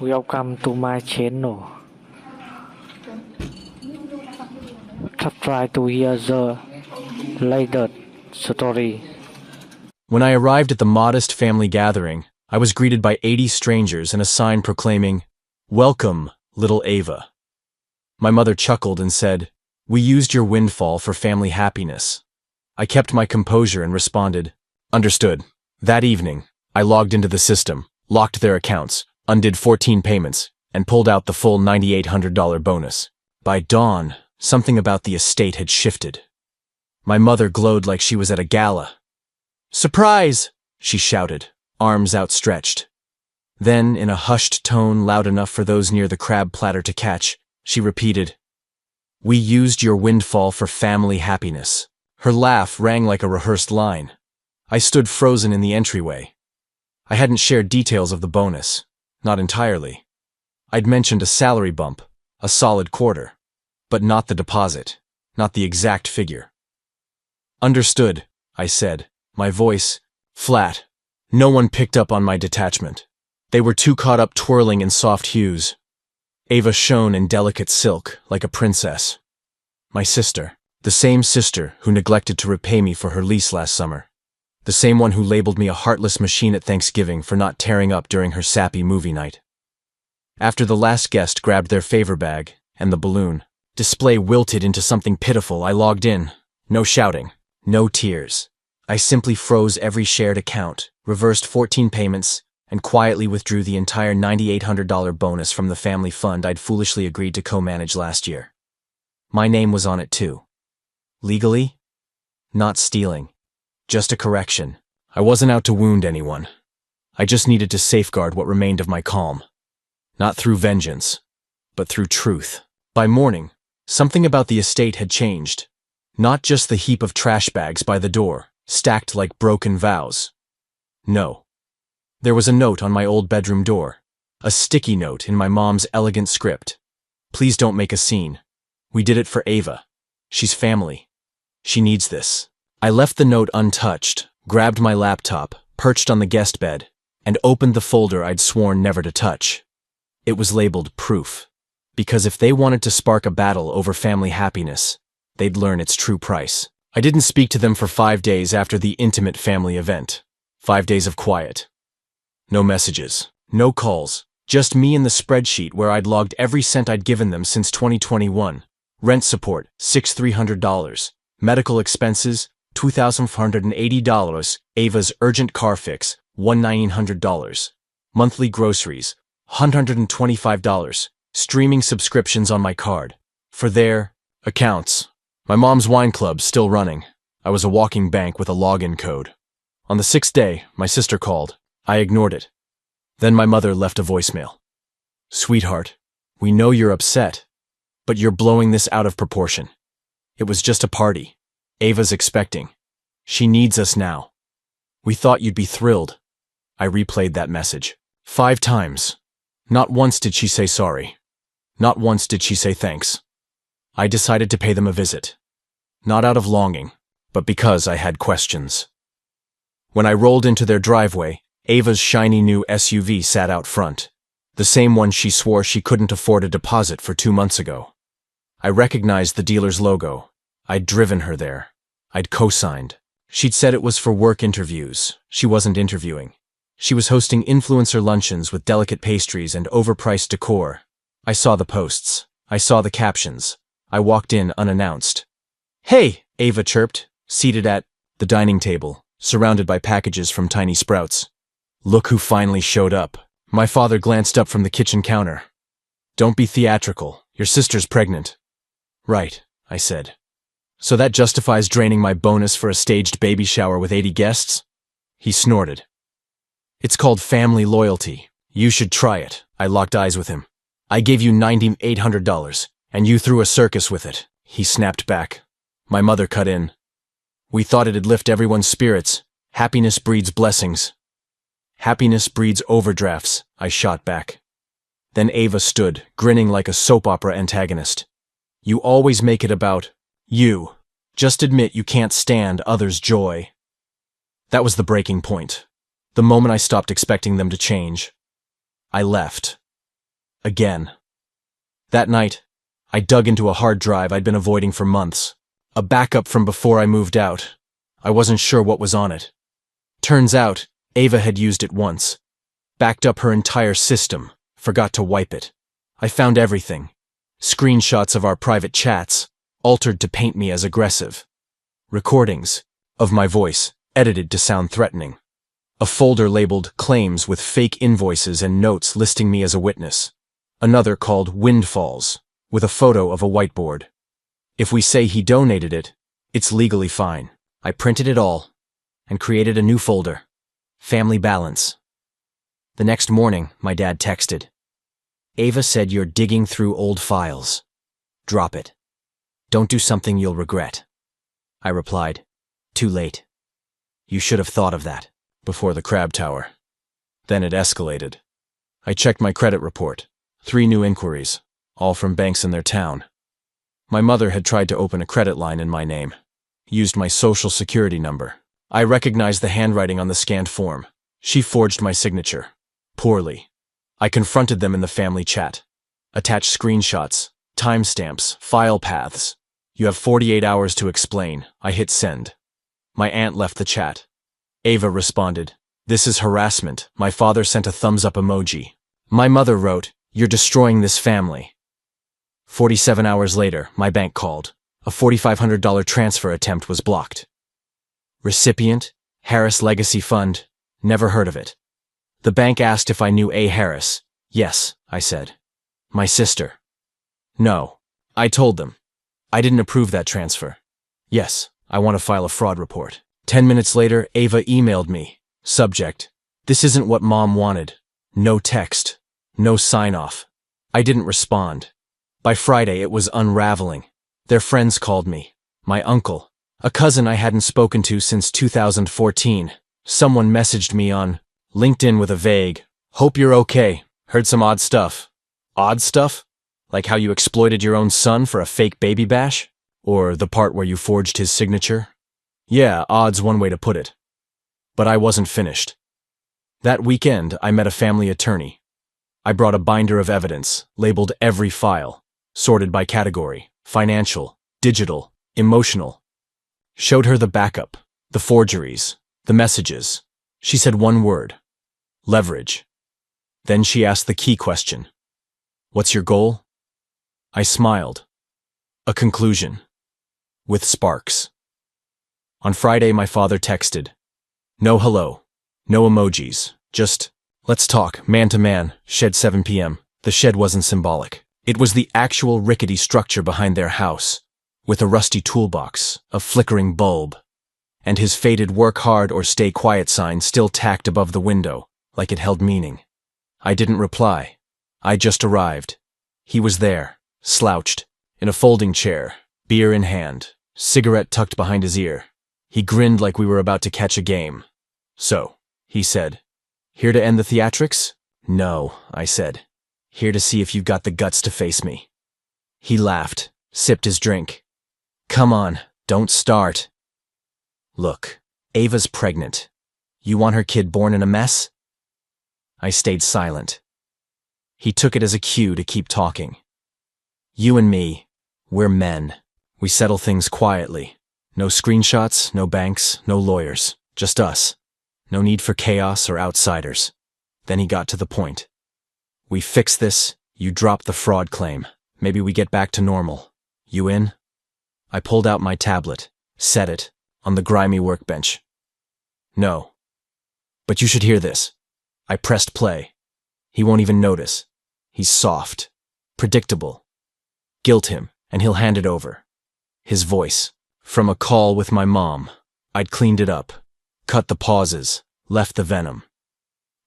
Welcome to my channel. Try to hear the latest story. When I arrived at the modest family gathering, I was greeted by 80 strangers and a sign proclaiming, "Welcome, little Ava." My mother chuckled and said, "We used your windfall for family happiness." I kept my composure and responded, "Understood." That evening, I logged into the system, locked their accounts, undid 14 payments, and pulled out the full $9,800 bonus. By dawn, something about the estate had shifted. My mother glowed like she was at a gala. "Surprise!" she shouted, arms outstretched. Then, in a hushed tone loud enough for those near the crab platter to catch, she repeated, "We used your windfall for family happiness." Her laugh rang like a rehearsed line. I stood frozen in the entryway. I hadn't shared details of the bonus. Not entirely. I'd mentioned a salary bump, a solid quarter, but not the deposit, not the exact figure. "Understood," I said, my voice flat. No one picked up on my detachment. They were too caught up twirling in soft hues. Ava shone in delicate silk, like a princess. My sister, the same sister who neglected to repay me for her lease last summer. The same one who labeled me a heartless machine at Thanksgiving for not tearing up during her sappy movie night. After the last guest grabbed their favor bag and the balloon display wilted into something pitiful, I logged in. No shouting, no tears. I simply froze every shared account, reversed 14 payments, and quietly withdrew the entire $9,800 bonus from the family fund I'd foolishly agreed to co-manage last year. My name was on it too. Legally? Not stealing. Just a correction. I wasn't out to wound anyone. I just needed to safeguard what remained of my calm. Not through vengeance, but through truth. By morning, something about the estate had changed. Not just the heap of trash bags by the door, stacked like broken vows. No. There was a note on my old bedroom door. A sticky note in my mom's elegant script. "Please don't make a scene. We did it for Ava. She's family. She needs this." I left the note untouched, grabbed my laptop, perched on the guest bed, and opened the folder I'd sworn never to touch. It was labeled proof, because if they wanted to spark a battle over family happiness, they'd learn its true price. I didn't speak to them for 5 days after the intimate family event. 5 days of quiet. No messages, no calls, just me and the spreadsheet where I'd logged every cent I'd given them since 2021. Rent support, $6,300. Medical expenses, $2,480, Ava's urgent car fix, $1,900. Monthly groceries, $125, streaming subscriptions on my card. For their accounts. My mom's wine club still running. I was a walking bank with a login code. On the 6th day, my sister called. I ignored it. Then my mother left a voicemail. "Sweetheart, we know you're upset, but you're blowing this out of proportion. It was just a party. Ava's expecting. She needs us now. We thought you'd be thrilled." I replayed that message 5 times. Not once did she say sorry. Not once did she say thanks. I decided to pay them a visit. Not out of longing, but because I had questions. When I rolled into their driveway, Ava's shiny new SUV sat out front. The same one she swore she couldn't afford a deposit for 2 months ago. I recognized the dealer's logo. I'd driven her there. I'd co-signed. She'd said it was for work interviews. She wasn't interviewing. She was hosting influencer luncheons with delicate pastries and overpriced decor. I saw the posts. I saw the captions. I walked in unannounced. "Hey," Ava chirped, seated at the dining table, surrounded by packages from Tiny Sprouts. "Look who finally showed up." My father glanced up from the kitchen counter. "Don't be theatrical. Your sister's pregnant." "Right," I said. "So that justifies draining my bonus for a staged baby shower with 80 guests? He snorted. "It's called family loyalty. You should try it." I locked eyes with him. "I gave you $9,800, and you threw a circus with it." He snapped back. My mother cut in. "We thought it'd lift everyone's spirits. Happiness breeds blessings." "Happiness breeds overdrafts," I shot back. Then Ava stood, grinning like a soap opera antagonist. "You always make it about you. Just admit you can't stand others' joy." That was the breaking point. The moment I stopped expecting them to change. I left. Again. That night, I dug into a hard drive I'd been avoiding for months. A backup from before I moved out. I wasn't sure what was on it. Turns out, Ava had used it once. Backed up her entire system, forgot to wipe it. I found everything. Screenshots of our private chats, altered to paint me as aggressive. Recordings of my voice, edited to sound threatening. A folder labeled Claims with fake invoices and notes listing me as a witness. Another called Windfalls, with a photo of a whiteboard. If we say he donated it, it's legally fine. I printed it all and created a new folder. Family Balance. The next morning, my dad texted. Ava said you're digging through old files. Drop it. Don't do something you'll regret. I replied, too late. You should have thought of that before the crab tower. Then it escalated. I checked my credit report. 3 new inquiries, all from banks in their town. My mother had tried to open a credit line in my name. Used my social security number. I recognized the handwriting on the scanned form. She forged my signature. Poorly. I confronted them in the family chat. Attached screenshots, timestamps, file paths. You have 48 hours to explain. I hit send. My aunt left the chat. Ava responded, this is harassment. My father sent a thumbs up emoji. My mother wrote, you're destroying this family. 47 hours later, my bank called. A $4,500 transfer attempt was blocked. Recipient, Harris Legacy Fund, never heard of it. The bank asked if I knew A. Harris. Yes, I said. My sister. No. I told them. I didn't approve that transfer. Yes, I want to file a fraud report. 10 minutes later, Ava emailed me. Subject. This isn't what Mom wanted. No text. No sign-off. I didn't respond. By Friday, it was unraveling. Their friends called me. My uncle. A cousin I hadn't spoken to since 2014. Someone messaged me on LinkedIn with a vague, hope you're okay. Heard some odd stuff. Odd stuff? Like how you exploited your own son for a fake baby bash? Or the part where you forged his signature? Yeah, odd's one way to put it. But I wasn't finished. That weekend, I met a family attorney. I brought a binder of evidence, labeled every file, sorted by category, financial, digital, emotional. Showed her the backup, the forgeries, the messages. She said one word. Leverage. Then she asked the key question. What's your goal? I smiled. A conclusion. With sparks. On Friday, my father texted. No hello. No emojis. Just, let's talk, man to man, shed 7 p.m. The shed wasn't symbolic. It was the actual rickety structure behind their house, with a rusty toolbox, a flickering bulb, and his faded work hard or stay quiet sign still tacked above the window, like it held meaning. I didn't reply. I just arrived. He was there, slouched, in a folding chair, beer in hand, cigarette tucked behind his ear. He grinned like we were about to catch a game. So, he said, here to end the theatrics? No, I said. Here to see if you've got the guts to face me. He laughed, sipped his drink. Come on, don't start. Look, Ava's pregnant. You want her kid born in a mess? I stayed silent. He took it as a cue to keep talking. You and me, we're men. We settle things quietly. No screenshots, no banks, no lawyers. Just us. No need for chaos or outsiders. Then he got to the point. We fix this, you drop the fraud claim. Maybe we get back to normal. You in? I pulled out my tablet, set it, on the grimy workbench. No. But you should hear this. I pressed play. He won't even notice. He's soft. Predictable. Guilt him, and he'll hand it over. His voice. From a call with my mom. I'd cleaned it up. Cut the pauses. Left the venom.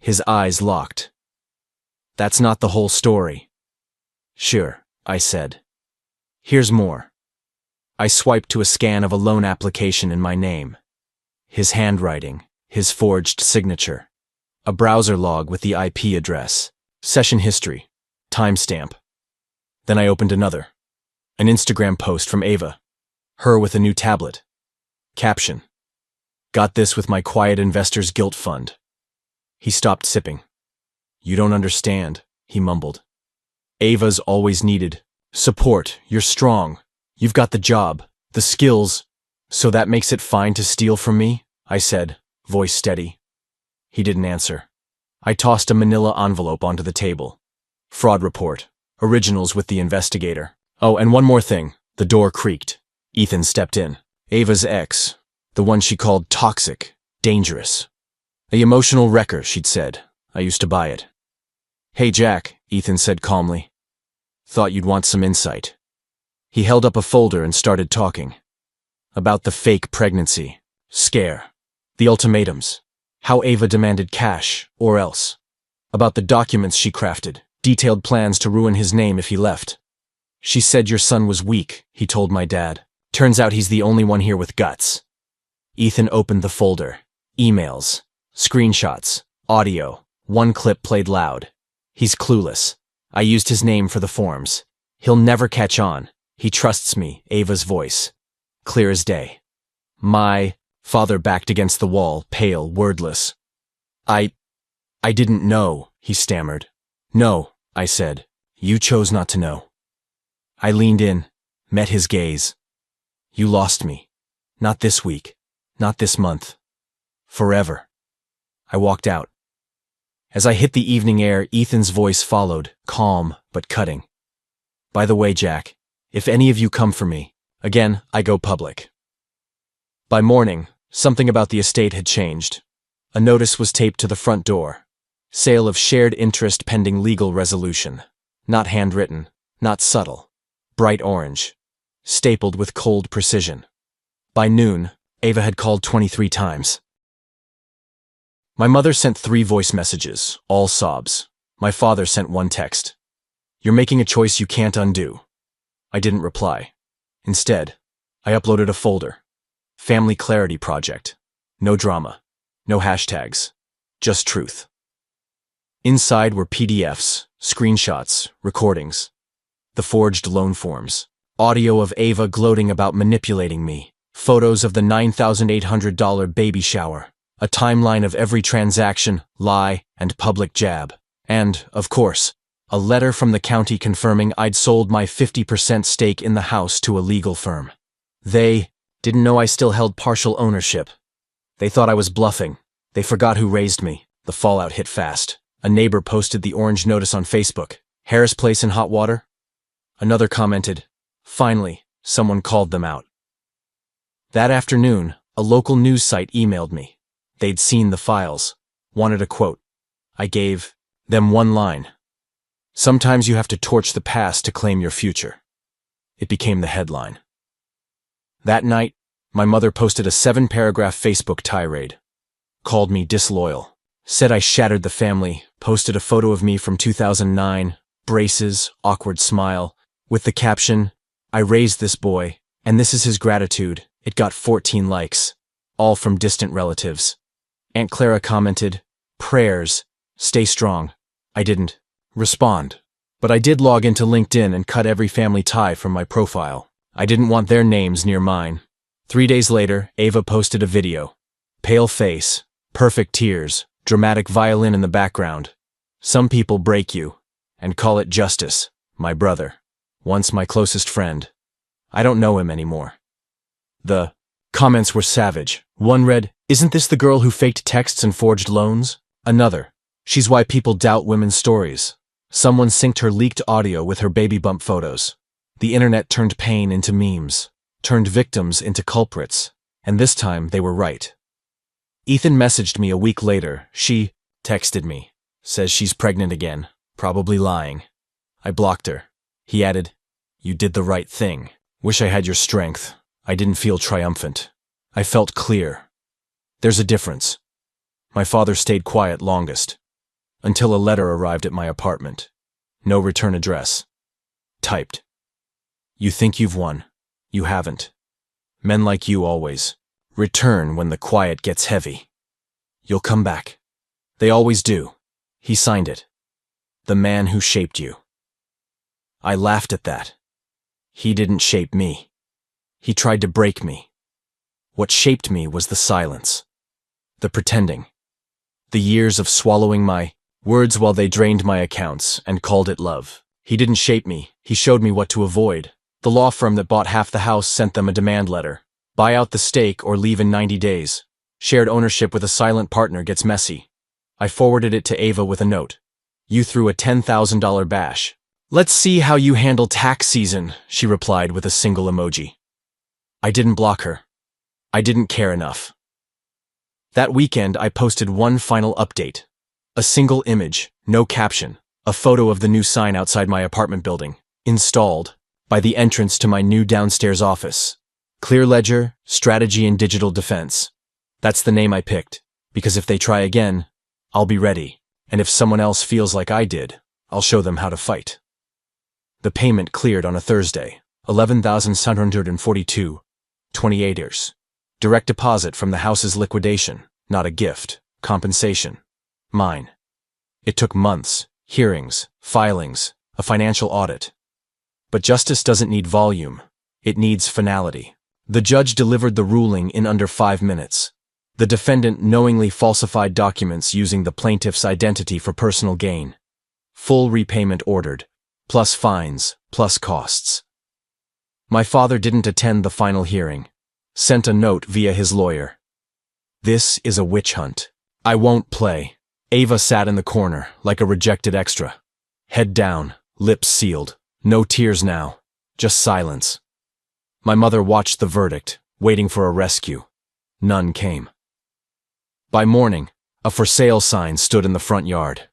His eyes locked. That's not the whole story. Sure, I said. Here's more. I swiped to a scan of a loan application in my name. His handwriting, his forged signature. A browser log with the IP address. Session history. Timestamp. Then I opened another. An Instagram post from Ava. Her with a new tablet. Caption. Got this with my quiet investor's guilt fund. He stopped sipping. You don't understand, he mumbled. Ava's always needed support. You're strong. You've got the job, the skills. So that makes it fine to steal from me? I said, voice steady. He didn't answer. I tossed a manila envelope onto the table. Fraud report. Originals with the investigator. Oh, and one more thing. The door creaked. Ethan stepped in. Ava's ex. The one she called toxic, dangerous. The emotional wrecker, she'd said. I used to buy it. Hey, Jack, Ethan said calmly. Thought you'd want some insight. He held up a folder and started talking. About the fake pregnancy, scare, the ultimatums, how Ava demanded cash, or else. About the documents she crafted, detailed plans to ruin his name if he left. She said your son was weak, he told my dad. Turns out he's the only one here with guts. Ethan opened the folder. Emails, screenshots, audio. One clip played loud. He's clueless. I used his name for the forms. He'll never catch on. He trusts me, Ava's voice. Clear as day. My father backed against the wall, pale, wordless. I didn't know, he stammered. No, I said. You chose not to know. I leaned in, met his gaze. You lost me. Not this week. Not this month. Forever. I walked out. As I hit the evening air, Ethan's voice followed, calm but cutting. By the way, Jack, if any of you come for me, again, I go public. By morning, something about the estate had changed. A notice was taped to the front door. Sale of shared interest pending legal resolution. Not handwritten, not subtle. Bright orange. Stapled with cold precision. By noon, Ava had called 23 times. My mother sent 3 voice messages, all sobs. My father sent 1 text. You're making a choice you can't undo. I didn't reply. Instead, I uploaded a folder. Family Clarity Project. No drama. No hashtags. Just truth. Inside were PDFs, screenshots, recordings. The forged loan forms. Audio of Ava gloating about manipulating me. Photos of the $9,800 baby shower. A timeline of every transaction, lie, and public jab. And, of course, a letter from the county confirming I'd sold my 50% stake in the house to a legal firm. They didn't know I still held partial ownership. They thought I was bluffing. They forgot who raised me. The fallout hit fast. A neighbor posted the orange notice on Facebook. Harris Place in hot water? Another commented, finally, someone called them out. That afternoon, a local news site emailed me. They'd seen the files, wanted a quote. I gave them 1 line. Sometimes you have to torch the past to claim your future. It became the headline. That night, my mother posted a 7-paragraph Facebook tirade. Called me disloyal. Said I shattered the family, posted a photo of me from 2009, braces, awkward smile, with the caption, I raised this boy, and this is his gratitude. It got 14 likes, all from distant relatives. Aunt Clara commented, prayers, stay strong. I didn't respond, but I did log into LinkedIn and cut every family tie from my profile. I didn't want their names near mine. 3 days later, Ava posted a video. Pale face, perfect tears, dramatic violin in the background. Some people break you and call it justice. My brother, once my closest friend. I don't know him anymore. The comments were savage. One read, isn't this the girl who faked texts and forged loans? Another, she's why people doubt women's stories. Someone synced her leaked audio with her baby bump photos. The internet turned pain into memes, turned victims into culprits, and this time they were right. Ethan messaged me a week later. She texted me, says she's pregnant again, probably lying. I blocked her. He added, you did the right thing. Wish I had your strength. I didn't feel triumphant. I felt clear. There's a difference. My father stayed quiet longest, until a letter arrived at my apartment. No return address. Typed. You think you've won. You haven't. Men like you always return when the quiet gets heavy. You'll come back. They always do. He signed it. The man who shaped you. I laughed at that. He didn't shape me. He tried to break me. What shaped me was the silence. The pretending. The years of swallowing my words while they drained my accounts and called it love. He didn't shape me, he showed me what to avoid. The law firm that bought half the house sent them a demand letter. Buy out the stake or leave in 90 days. Shared ownership with a silent partner gets messy. I forwarded it to Ava with a note. You threw a $10,000 bash. Let's see how you handle tax season, she replied with a single emoji. I didn't block her. I didn't care enough. That weekend, I posted one final update. A single image, no caption, a photo of the new sign outside my apartment building, installed, by the entrance to my new downstairs office. Clear Ledger, Strategy and Digital Defense. That's the name I picked, because if they try again, I'll be ready, and if someone else feels like I did, I'll show them how to fight. The payment cleared on a Thursday, 11,742, 28ers. Direct deposit from the house's liquidation, not a gift, compensation. Mine. It took months, hearings, filings, a financial audit. But justice doesn't need volume, it needs finality. The judge delivered the ruling in under 5 minutes. The defendant knowingly falsified documents using the plaintiff's identity for personal gain. Full repayment ordered, plus fines, plus costs. My father didn't attend the final hearing. Sent a note via his lawyer. This is a witch hunt. I won't play. Ava sat in the corner, like a rejected extra. Head down, lips sealed. No tears now, just silence. My mother watched the verdict, waiting for a rescue. None came. By morning, a for sale sign stood in the front yard.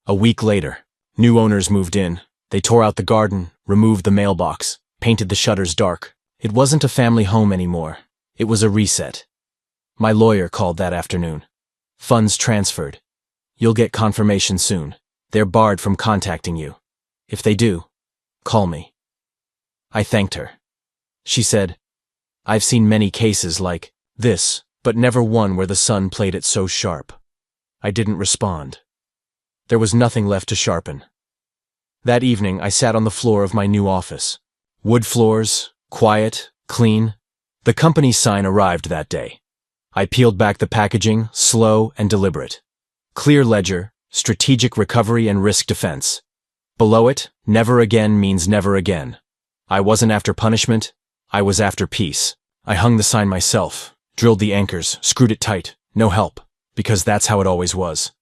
A week later, new owners moved in. They tore out the garden, removed the mailbox, painted the shutters dark. It wasn't a family home anymore. It was a reset. My lawyer called that afternoon. Funds transferred. You'll get confirmation soon. They're barred from contacting you. If they do, call me. I thanked her. She said, I've seen many cases like this, but never one where the sun played it so sharp. I didn't respond. There was nothing left to sharpen. That evening, I sat on the floor of my new office. Wood floors, quiet, clean. The company sign arrived that day. I peeled back the packaging, slow and deliberate. Clear Ledger, Strategic Recovery and Risk Defense. Below it, never again means never again. I wasn't after punishment, I was after peace. I hung the sign myself, drilled the anchors, screwed it tight, no help, because that's how it always was.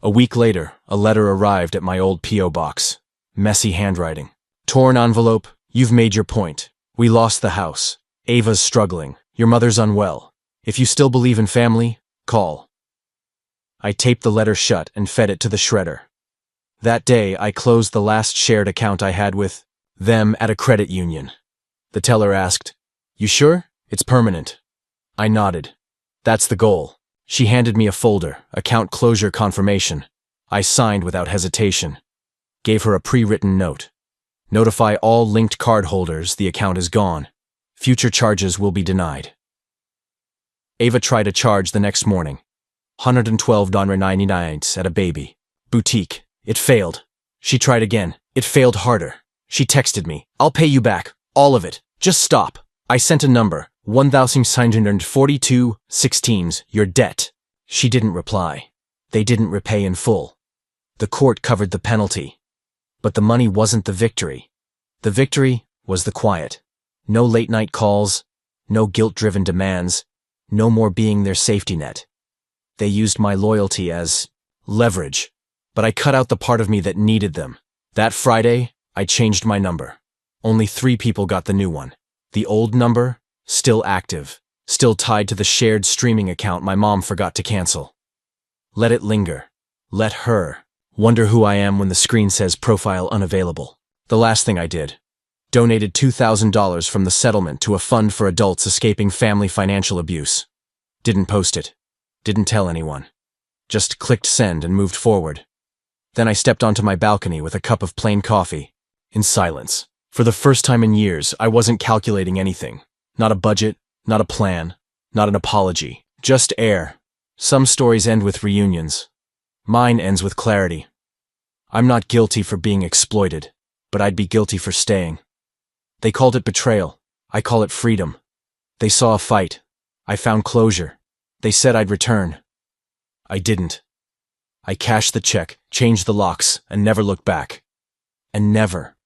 A week later, a letter arrived at my old P.O. box. Messy handwriting. Torn envelope, you've made your point. We lost the house. Ava's struggling. Your mother's unwell. If you still believe in family, call. I taped the letter shut and fed it to the shredder. That day, I closed the last shared account I had with them at a credit union. The teller asked, You sure? It's permanent. I nodded. That's the goal. She handed me a folder, account closure confirmation. I signed without hesitation. Gave her a pre-written note. Notify all linked card holders the account is gone. Future charges will be denied. Ava tried a charge the next morning. $112.99 at a baby. Boutique. It failed. She tried again. It failed harder. She texted me. I'll pay you back. All of it. Just stop. I sent a number. 1,642.16. Your debt. She didn't reply. They didn't repay in full. The court covered the penalty. But the money wasn't the victory. The victory was the quiet. No late-night calls, no guilt-driven demands, no more being their safety net. They used my loyalty as leverage, but I cut out the part of me that needed them. That Friday, I changed my number. Only 3 people got the new one. The old number, still active, still tied to the shared streaming account my mom forgot to cancel. Let it linger. Let her wonder who I am when the screen says profile unavailable. The last thing I did. Donated $2,000 from the settlement to a fund for adults escaping family financial abuse. Didn't post it. Didn't tell anyone. Just clicked send and moved forward. Then I stepped onto my balcony with a cup of plain coffee, in silence. For the first time in years, I wasn't calculating anything. Not a budget, not a plan, not an apology. Just air. Some stories end with reunions. Mine ends with clarity. I'm not guilty for being exploited, but I'd be guilty for staying. They called it betrayal. I call it freedom. They saw a fight. I found closure. They said I'd return. I didn't. I cashed the check, changed the locks, and never looked back. and never,